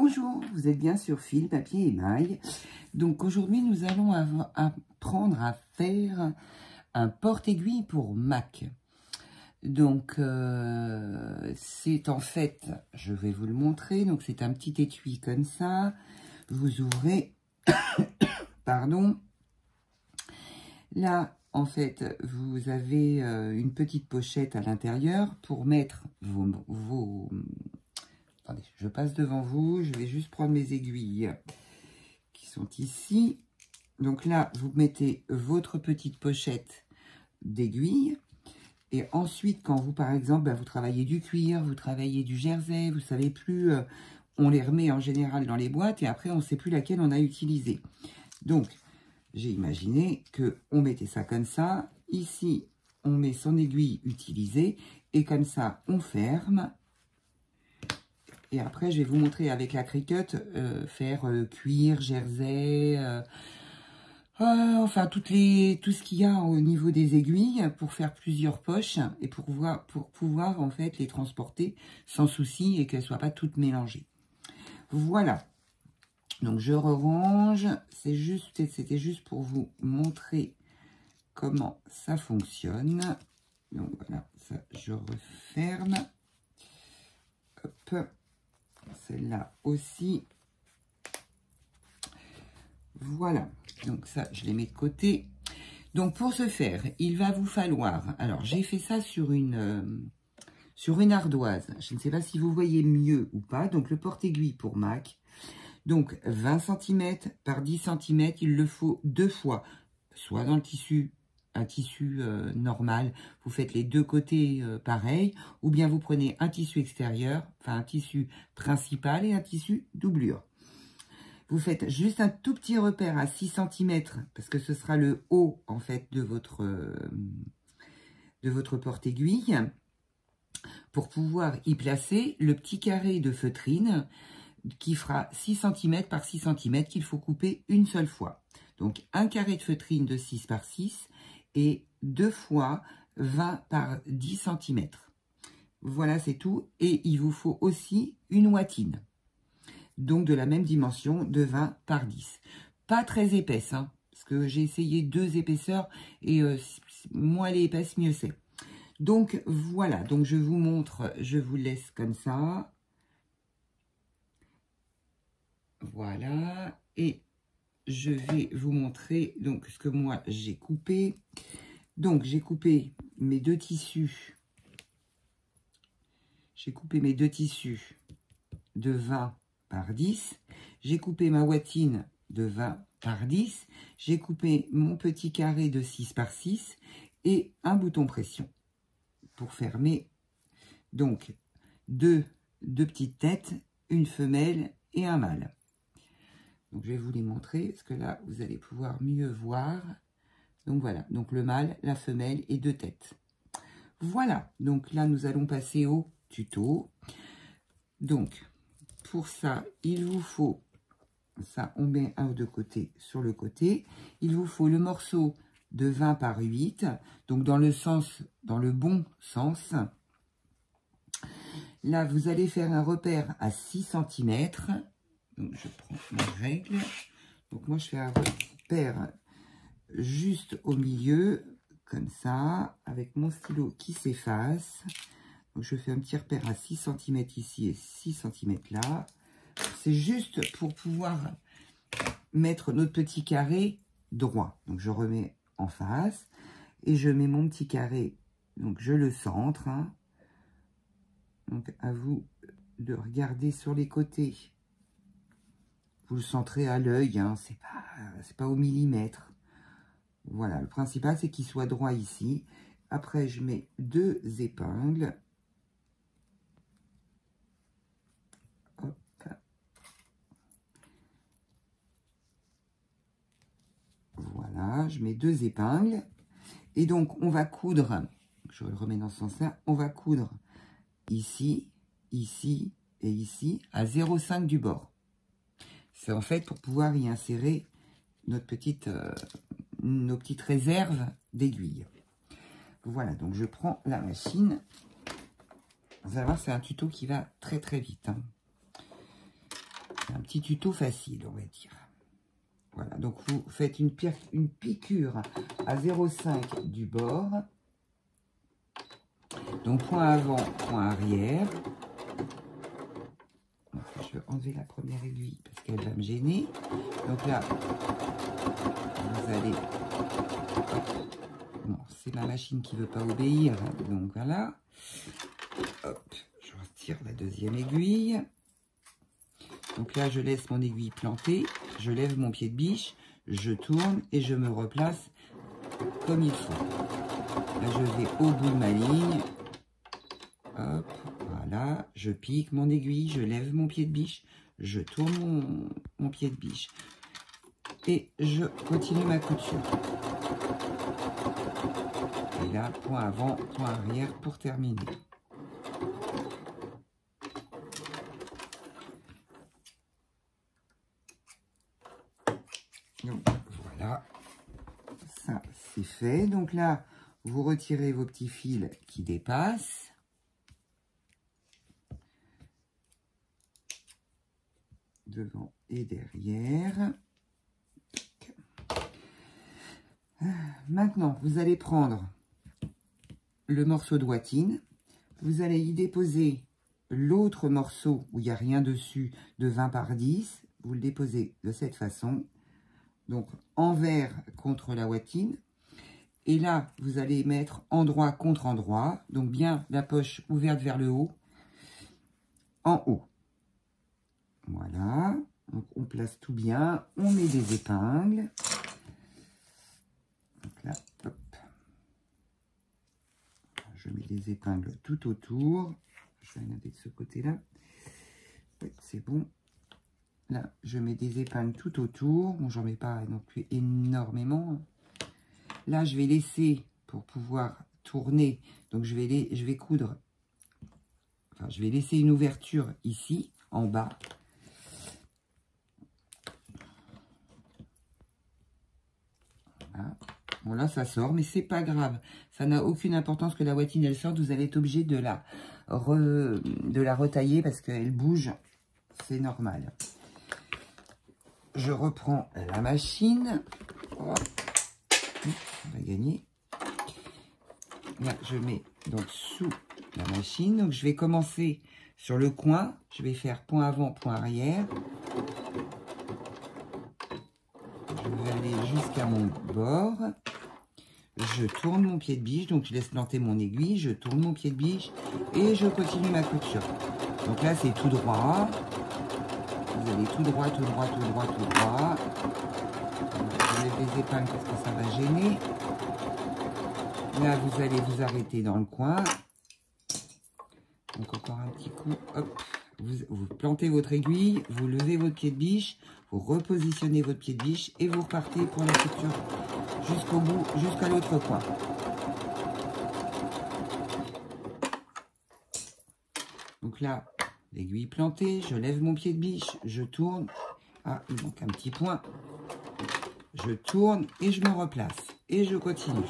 Bonjour, vous êtes bien sur Fil, Papier, Émail. Donc aujourd'hui, nous allons apprendre à faire un porte-aiguille pour Mac. Donc c'est en fait, je vais vous le montrer, donc c'est un petit étui comme ça. Vous ouvrez, pardon. Là, en fait, vous avez une petite pochette à l'intérieur pour mettre vos... Attendez, je passe devant vous, je vais juste prendre mes aiguilles qui sont ici. Donc là, vous mettez votre petite pochette d'aiguilles. Et ensuite, quand vous, par exemple, vous travaillez du cuir, vous travaillez du jersey, vous ne savez plus, on les remet en général dans les boîtes et après, on ne sait plus laquelle on a utilisé. Donc, j'ai imaginé qu'on mettait ça comme ça. Ici, on met son aiguille utilisée et comme ça, on ferme. Et après, je vais vous montrer avec la Cricut faire cuir, jersey, enfin tout ce qu'il y a au niveau des aiguilles pour faire plusieurs poches et pour pouvoir en fait les transporter sans souci et qu'elles ne soient pas toutes mélangées. Voilà. Donc je range. C'était juste pour vous montrer comment ça fonctionne. Donc voilà, ça je referme. Hop. Celle-là aussi. Voilà. Donc ça, je les mets de côté. Donc pour ce faire, il va vous falloir... Alors, j'ai fait ça sur une ardoise. Je ne sais pas si vous voyez mieux ou pas. Donc le porte-aiguille pour Mac. Donc 20 cm par 10 cm, il le faut 2 fois. Soit dans le tissu, un tissu normal, vous faites les deux côtés pareil, ou bien vous prenez un tissu extérieur, enfin un tissu principal et un tissu doublure. Vous faites juste un tout petit repère à 6 cm, parce que ce sera le haut en fait de votre porte-aiguille, pour pouvoir y placer le petit carré de feutrine qui fera 6 cm par 6 cm qu'il faut couper une seule fois. Donc un carré de feutrine de 6 par 6 et 2 fois 20 par 10 cm. Voilà, c'est tout. Et il vous faut aussi une ouatine. Donc de la même dimension de 20 par 10. Pas très épaisse, hein, parce que j'ai essayé 2 épaisseurs et moins elle est épaisse, mieux c'est. Donc voilà, donc je vous montre, je vous laisse comme ça. Voilà, et je vais vous montrer donc ce que moi j'ai coupé. Donc j'ai coupé mes deux tissus. J'ai coupé mes deux tissus de 20 par 10. J'ai coupé ma ouatine de 20 par 10. J'ai coupé mon petit carré de 6 par 6 et un bouton pression pour fermer. Donc deux petites têtes, une femelle et un mâle. Donc je vais vous les montrer parce que là vous allez pouvoir mieux voir. Donc voilà, donc le mâle, la femelle et 2 têtes. Voilà, donc là nous allons passer au tuto. Donc pour ça, il vous faut, ça on met un ou deux côtés sur le côté, il vous faut le morceau de 20 par 8, donc dans le bon sens. Là vous allez faire un repère à 6 cm. Donc je prends ma règle. Donc moi je fais un repère juste au milieu, comme ça, avec mon stylo qui s'efface. Donc je fais un petit repère à 6 cm ici et 6 cm là. C'est juste pour pouvoir mettre notre petit carré droit. Donc je remets en face et je mets mon petit carré, donc je le centre. Hein. Donc à vous de regarder sur les côtés. Vous le centrez à l'œil, hein, c'est pas au millimètre. Voilà, le principal c'est qu'il soit droit ici. Après je mets 2 épingles. Hop. Voilà, je mets 2 épingles. Et donc on va coudre, je le remets dans ce sens-là, on va coudre ici, ici et ici à 0,5 du bord. C'est en fait pour pouvoir y insérer notre nos petites réserves d'aiguilles. Voilà, donc je prends la machine. Vous allez voir, c'est un tuto qui va très très vite. Hein. un petit tuto facile, on va dire. Voilà, donc vous faites une piqûre à 0,5 du bord. Donc point avant, point arrière. Donc, je vais enlever la première aiguille parce qu'elle va me gêner. Donc là, vous allez... Bon, c'est ma machine qui ne veut pas obéir. Donc voilà. Hop, je retire la deuxième aiguille. Donc là, je laisse mon aiguille plantée. Je lève mon pied de biche. Je tourne et je me replace comme il faut. Là, je vais au bout de ma ligne. Hop, voilà. Je pique mon aiguille. Je lève mon pied de biche. Je tourne mon pied de biche. Et je continue ma couture. Et là, point avant, point arrière pour terminer. Donc, voilà. Ça, c'est fait. Donc là, vous retirez vos petits fils qui dépassent. Devant et derrière. Maintenant, vous allez prendre le morceau de watine. Vous allez y déposer l'autre morceau où il n'y a rien dessus de 20 par 10. Vous le déposez de cette façon. Donc, envers contre la watine. Et là, vous allez mettre endroit contre endroit. Donc, bien la poche ouverte vers le haut. En haut. Voilà. Donc, on place tout bien. On met des épingles. Donc là, hop. Je mets des épingles tout autour. Je vais regarder de ce côté-là. Oui, c'est bon. Là, je mets des épingles tout autour. Bon, j'en mets pas non plus énormément. Là, je vais laisser pour pouvoir tourner. Donc, je vais coudre. Enfin, je vais laisser une ouverture ici, en bas. Voilà. Bon, là, ça sort, mais c'est pas grave. Ça n'a aucune importance que la watine, elle sorte. Vous allez être obligé de la retailler parce qu'elle bouge. C'est normal. Je reprends la machine. Oh. On va gagner. Là, je mets donc sous la machine. Donc, je vais commencer sur le coin. Je vais faire point avant, point arrière. Je vais aller jusqu'à mon bord. Je tourne mon pied de biche. Donc, je laisse planter mon aiguille. Je tourne mon pied de biche. Et je continue ma couture. Donc là, c'est tout droit. Vous allez tout droit, tout droit, tout droit, tout droit. Je lève les épingles parce que ça va gêner. Là, vous allez vous arrêter dans le coin. Donc, encore un petit coup. Hop. Vous plantez votre aiguille, vous levez votre pied de biche, vous repositionnez votre pied de biche et vous repartez pour la couture jusqu'au bout, jusqu'à l'autre coin. Donc là, l'aiguille plantée, je lève mon pied de biche, je tourne. Ah, il manque un petit point. Je tourne et je me replace. Et je continue.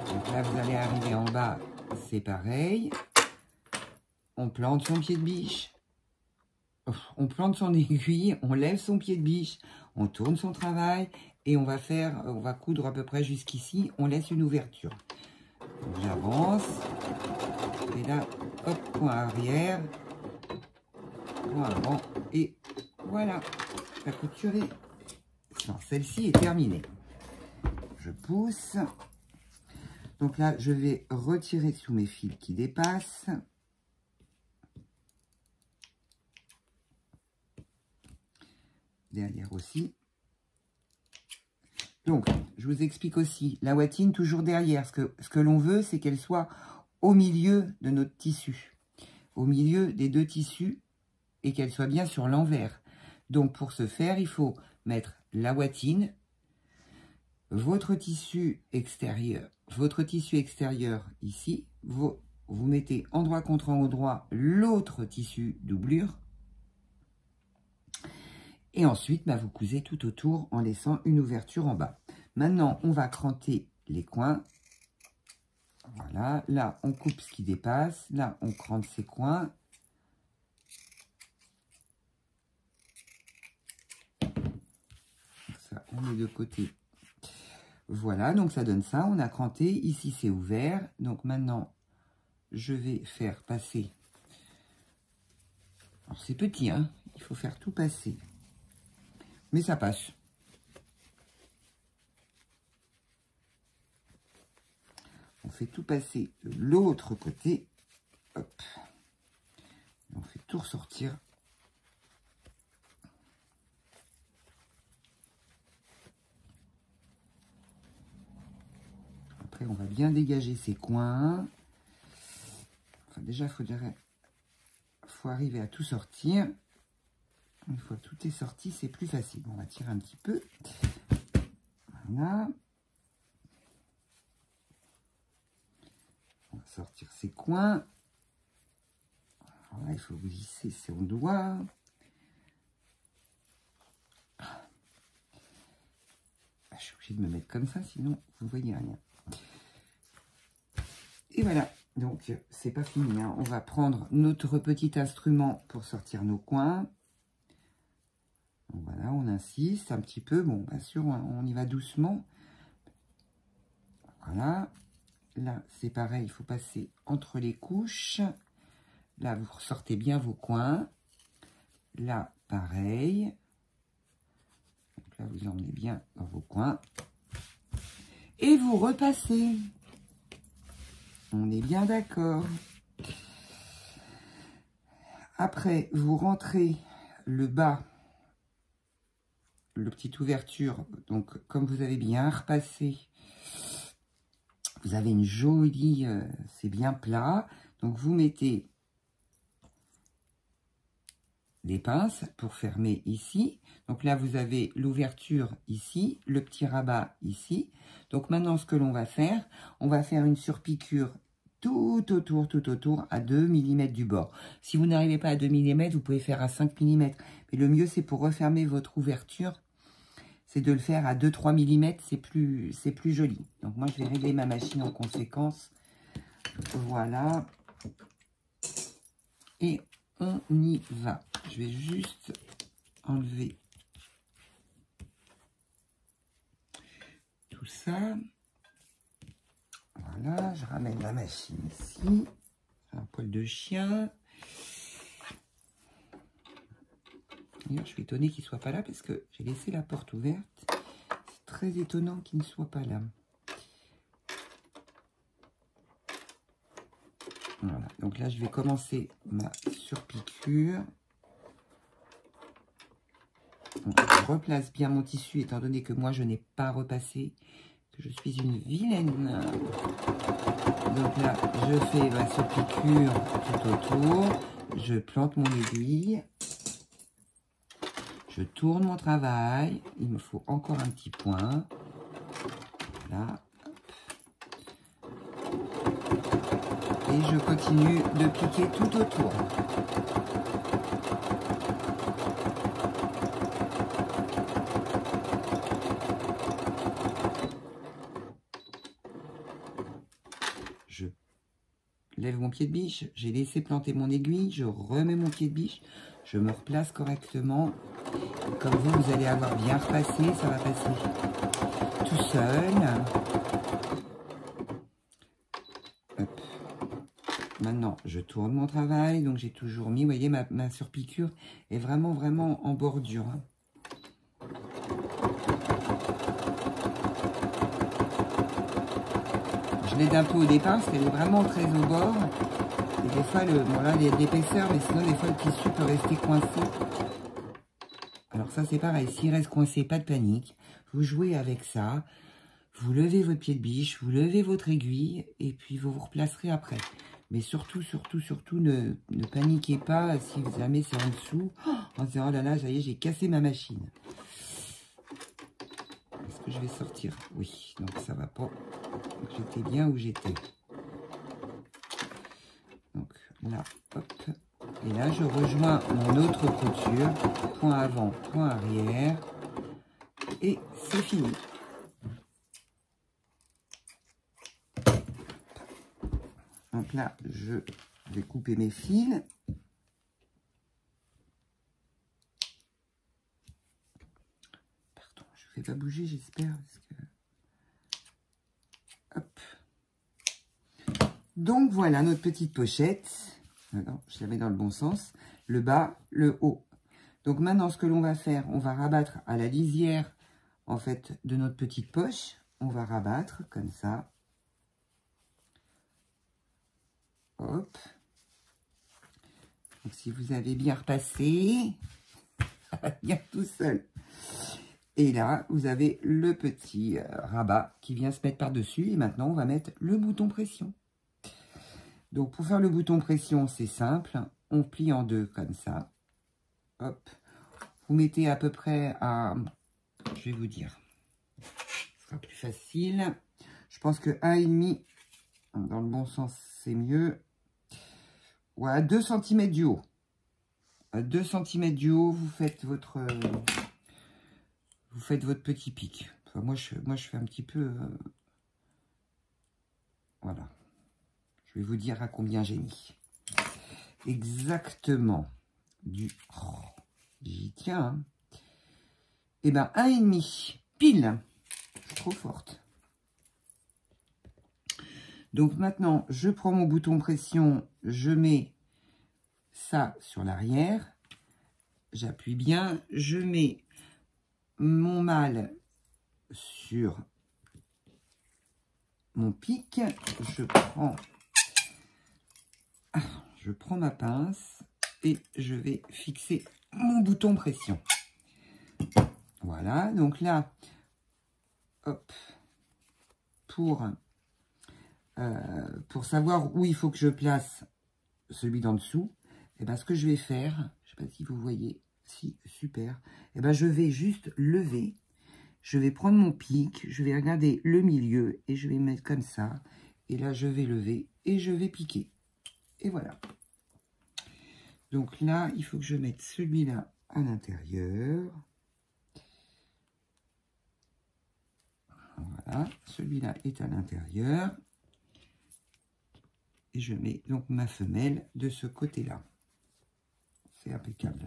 Donc là, vous allez arriver en bas, c'est pareil. On plante son pied de biche. On plante son aiguille, on lève son pied de biche, on tourne son travail et on va coudre à peu près jusqu'ici. On laisse une ouverture. J'avance. Et là, hop, point arrière, point avant. Et voilà, la couture est... Non, celle-ci est terminée. Je pousse. Donc là, je vais retirer sous mes fils qui dépassent. Derrière aussi. Donc, je vous explique aussi, la watine toujours derrière. Ce que l'on veut, c'est qu'elle soit au milieu de notre tissu. Au milieu des deux tissus et qu'elle soit bien sur l'envers. Donc, pour ce faire, il faut mettre la watine, votre tissu extérieur ici. Vous mettez endroit contre endroit l'autre tissu doublure. Et ensuite, vous cousez tout autour en laissant une ouverture en bas. Maintenant, on va cranter les coins. Voilà, là, on coupe ce qui dépasse. Là, on crante ces coins. Ça, on met de côté. Voilà, donc ça donne ça. On a cranté. Ici, c'est ouvert. Donc maintenant, je vais faire passer. Alors, c'est petit, hein. Il faut faire tout passer. Mais ça passe. On fait tout passer de l'autre côté. Hop. On fait tout ressortir. Après, on va bien dégager ces coins. Enfin, déjà, faut arriver à tout sortir. Une fois que tout est sorti, c'est plus facile. On va tirer un petit peu. Voilà. On va sortir ces coins. Voilà, il faut glisser son doigt. Je suis obligée de me mettre comme ça, sinon vous ne voyez rien. Et voilà, donc c'est pas fini, hein. On va prendre notre petit instrument pour sortir nos coins. Donc, voilà, on insiste un petit peu. Bon, bien sûr, on y va doucement. Voilà. Là, c'est pareil, il faut passer entre les couches. Là, vous ressortez bien vos coins. Là, pareil. Donc là, vous emmenez bien dans vos coins. Et vous repassez. On est bien d'accord. Après, vous rentrez le bas, le petite ouverture. Donc, comme vous avez bien repassé, vous avez une jolie, c'est bien plat. Donc, vous mettez des pinces pour fermer ici. Donc là, vous avez l'ouverture ici, le petit rabat ici. Donc maintenant, ce que l'on va faire, on va faire une surpiqûre tout autour à 2 mm du bord. Si vous n'arrivez pas à 2 mm, vous pouvez faire à 5 mm. Mais le mieux, c'est pour refermer votre ouverture, c'est de le faire à 2-3 mm, c'est plus joli. Donc moi, je vais régler ma machine en conséquence. Voilà. Et on y va. Je vais juste enlever tout ça. Voilà, je ramène la machine ici. Un poil de chien. D'ailleurs, je suis étonnée qu'il ne soit pas là parce que j'ai laissé la porte ouverte. C'est très étonnant qu'il ne soit pas là. Voilà, donc là, je vais commencer ma surpiqûre. Je replace bien mon tissu, étant donné que moi, je n'ai pas repassé, que je suis une vilaine. Donc là, je fais ma surpiqûre tout autour. Je plante mon aiguille. Je tourne mon travail. Il me faut encore un petit point. Là. Et je continue de piquer tout autour. Je lève mon pied de biche, j'ai laissé planter mon aiguille, je remets mon pied de biche, je me replace correctement. Comme vous allez avoir bien repassé, ça va passer tout seul. Hop. Maintenant, je tourne mon travail, donc j'ai toujours mis, vous voyez, ma surpiqûre est vraiment en bordure. Je l'aide un peu au départ parce qu'elle est vraiment très au bord. Et des fois, bon là, il y a de l'épaisseur, mais sinon, des fois, le tissu peut rester coincé. Alors ça, c'est pareil. S'il reste coincé, pas de panique. Vous jouez avec ça. Vous levez votre pied de biche, vous levez votre aiguille, et puis vous vous replacerez après. Mais surtout, ne paniquez pas si jamais c'est en dessous. En se disant, oh là là, ça y est, j'ai cassé ma machine. Est-ce que je vais sortir? Oui, donc ça va pas. J'étais bien où j'étais. Donc là, hop. Et là, je rejoins mon autre couture. Point avant, point arrière. Et c'est fini. Donc là, je vais couper mes fils. Pardon, je ne fais pas bouger, j'espère. Hop. Donc voilà notre petite pochette. Alors, je la mets dans le bon sens. Le bas, le haut. Donc maintenant, ce que l'on va faire, on va rabattre à la lisière, en fait, de notre petite poche. On va rabattre comme ça. Hop. Donc si vous avez bien repassé, ça va bien tout seul. Et là, vous avez le petit rabat qui vient se mettre par-dessus. Et maintenant, on va mettre le bouton pression. Donc, pour faire le bouton pression, c'est simple. On plie en deux comme ça. Hop. Vous mettez à peu près à... Je vais vous dire. Ce sera plus facile. Je pense que 1,5, dans le bon sens, c'est mieux. Voilà, 2 cm du haut. À 2 cm du haut, vous faites votre petit pic. Enfin, moi, je fais un petit peu... voilà. Je vais vous dire à combien j'ai mis. Exactement. Oh, j'y tiens. Hein. Eh bien, 1,5. Pile. Trop forte. Donc maintenant, je prends mon bouton pression. Je mets ça sur l'arrière. J'appuie bien. Je mets mon mal sur mon pic. Je prends ma pince et je vais fixer mon bouton pression. Voilà, donc là, hop, pour savoir où il faut que je place celui d'en dessous, et ben ce que je vais faire, je ne sais pas si vous voyez, si, super, et ben je vais juste lever, je vais prendre mon pic, je vais regarder le milieu et je vais mettre comme ça, et là je vais lever et je vais piquer. Et voilà. Donc là, il faut que je mette celui-là à l'intérieur. Voilà, celui-là est à l'intérieur. Et je mets donc ma femelle de ce côté-là. C'est impeccable.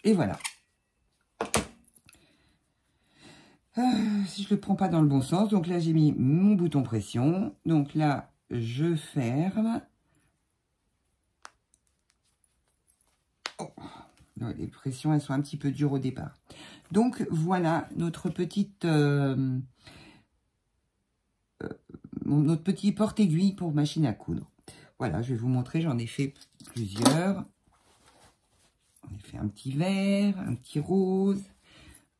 Et voilà. Si je ne le prends pas dans le bon sens, donc là j'ai mis mon bouton pression. Donc là, je ferme. Oh. Les pressions, elles sont un petit peu dures au départ. Donc voilà notre petite... notre petit porte-aiguille pour machine à coudre. Voilà, je vais vous montrer, j'en ai fait plusieurs. On a fait un petit vert, un petit rose,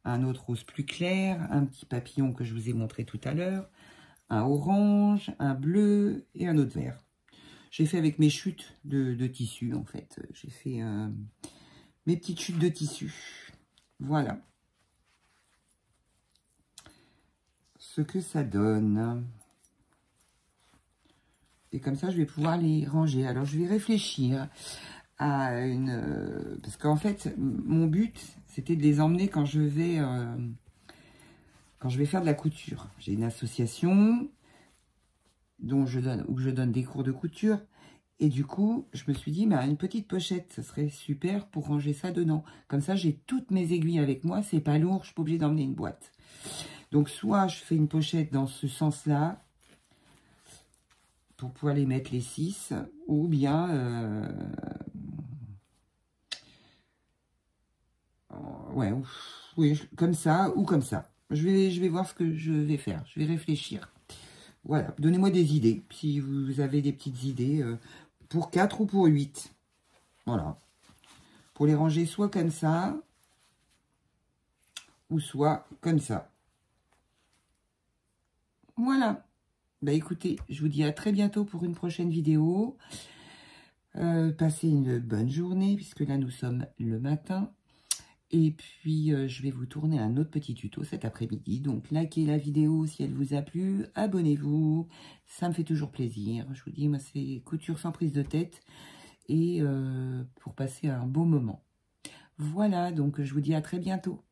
un autre rose plus clair, un petit papillon que je vous ai montré tout à l'heure, un orange, un bleu et un autre vert. J'ai fait avec mes chutes de tissu, en fait. J'ai fait mes petites chutes de tissu. Voilà. Ce que ça donne. Et comme ça, je vais pouvoir les ranger. Alors, je vais réfléchir à une... parce qu'en fait, mon but, c'était de les emmener quand je vais faire de la couture. J'ai une association où je donne des cours de couture. Et du coup, je me suis dit, bah, une petite pochette, ça serait super pour ranger ça dedans. Comme ça, j'ai toutes mes aiguilles avec moi. C'est pas lourd, je suis pas obligée d'emmener une boîte. Donc, soit je fais une pochette dans ce sens-là, pour pouvoir les mettre les 6, ou bien ouais, oui, comme ça ou comme ça. Je vais voir ce que je vais faire. Je vais réfléchir. Voilà, donnez-moi des idées. Si vous avez des petites idées pour 4 ou pour 8. Voilà. Pour les ranger soit comme ça, ou soit comme ça. Voilà. Bah écoutez, je vous dis à très bientôt pour une prochaine vidéo. Passez une bonne journée, puisque là nous sommes le matin. Et puis, je vais vous tourner un autre petit tuto cet après-midi. Donc, likez la vidéo si elle vous a plu. Abonnez-vous. Ça me fait toujours plaisir. Je vous dis, moi, c'est couture sans prise de tête. Et pour passer un beau moment. Voilà, donc je vous dis à très bientôt.